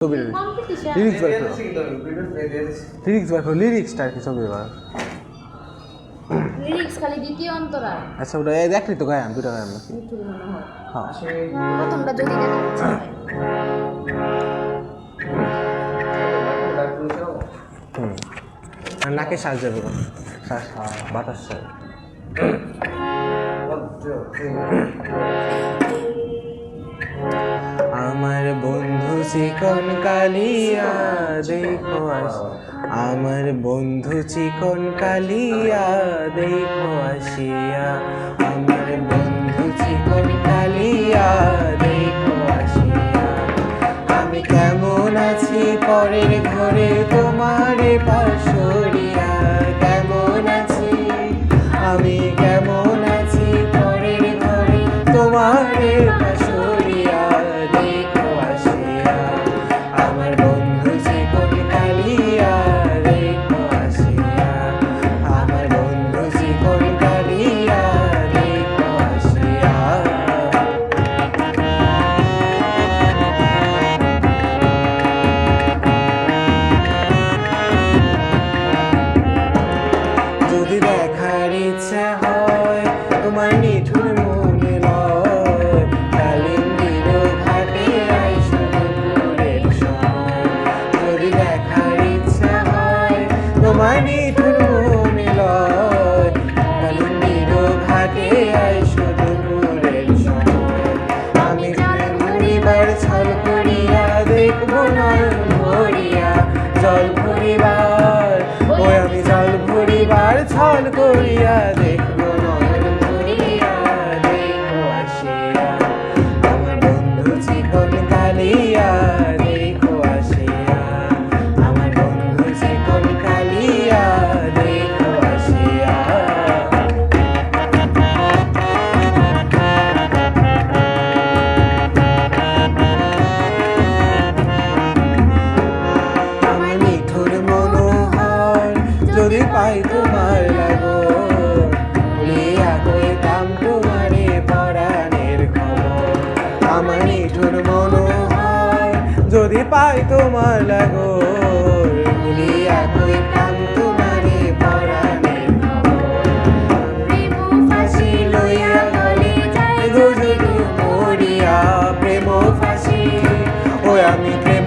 ছবির লিরিক্স বার করো লিরিক্স বার করো লিরিক্সটা কি ছবি বার লিরিক্স খালি দ্বিতীয় অন্তরা আচ্ছা ওটা দেখলি তো গায়ান দুটা গায়ান নাকি মিঠুর মনোহর হ্যাঁ প্রথমটা যদি দেখা যাচ্ছে আর নাকে শ্বাস যাবে শ্বাস বাতাস যাবে আমার বন্ধু চিকন কালিয়া দেখো আমার বন্ধু চিকন কালিয়া দেখো আসিয়া আমার বন্ধু চিকন কালিয়া দেখো আসিয়া আমি কেমন আছি পরের ঘরে তোমার পাশরিয়া কেমন আছি আমি কেমন আছি পরের ঘরে তোমার পাশরিয়া দেখো আসিয়া আমার বন্ধু চিকন কালিয়া দেখো আসিয়া আমার বন্ধু চিকন কালিয়া দেখো আসিয়া যদি দেখার ইচ্ছা হয় তোমার নিঠুর মনে লয় কালিন্দির ঘাটে আইসো দুপুরের সময় যদি দেখার ইচ্ছা হয় তোমার নিঠুর মনে লয় কালিন্দির ঘাটে আইসো দুপুরের সময় আমি ঘুরিবার ছল করিয়া দেখবো নয়ন ভরিয়া জল ভরিবার ওই আমি জল ভরিবার ছল করিয়া দেখবো নয়ন ভরিয়া দেখো আসিয়া আমার বন্ধু চিকন কালিয়া দেখো আসিয়া আমার বন্ধু চিকন কালিয়া দেখো আসিয়া আমার মিঠুর মনোহর যদি পাই তোমার লাগো ভুলিয়া কইতাম তোমারে পরাণের খবর আমার মিঠুর মনোহর যদি পাই তোমার লাগো ভুলিয়া কইতাম তোমারে পরাণের খবর প্রেম ফাঁসি লইয়া গলে যায় যদি মরিয়া প্রেম ফাঁসি ওই আমি প্রেম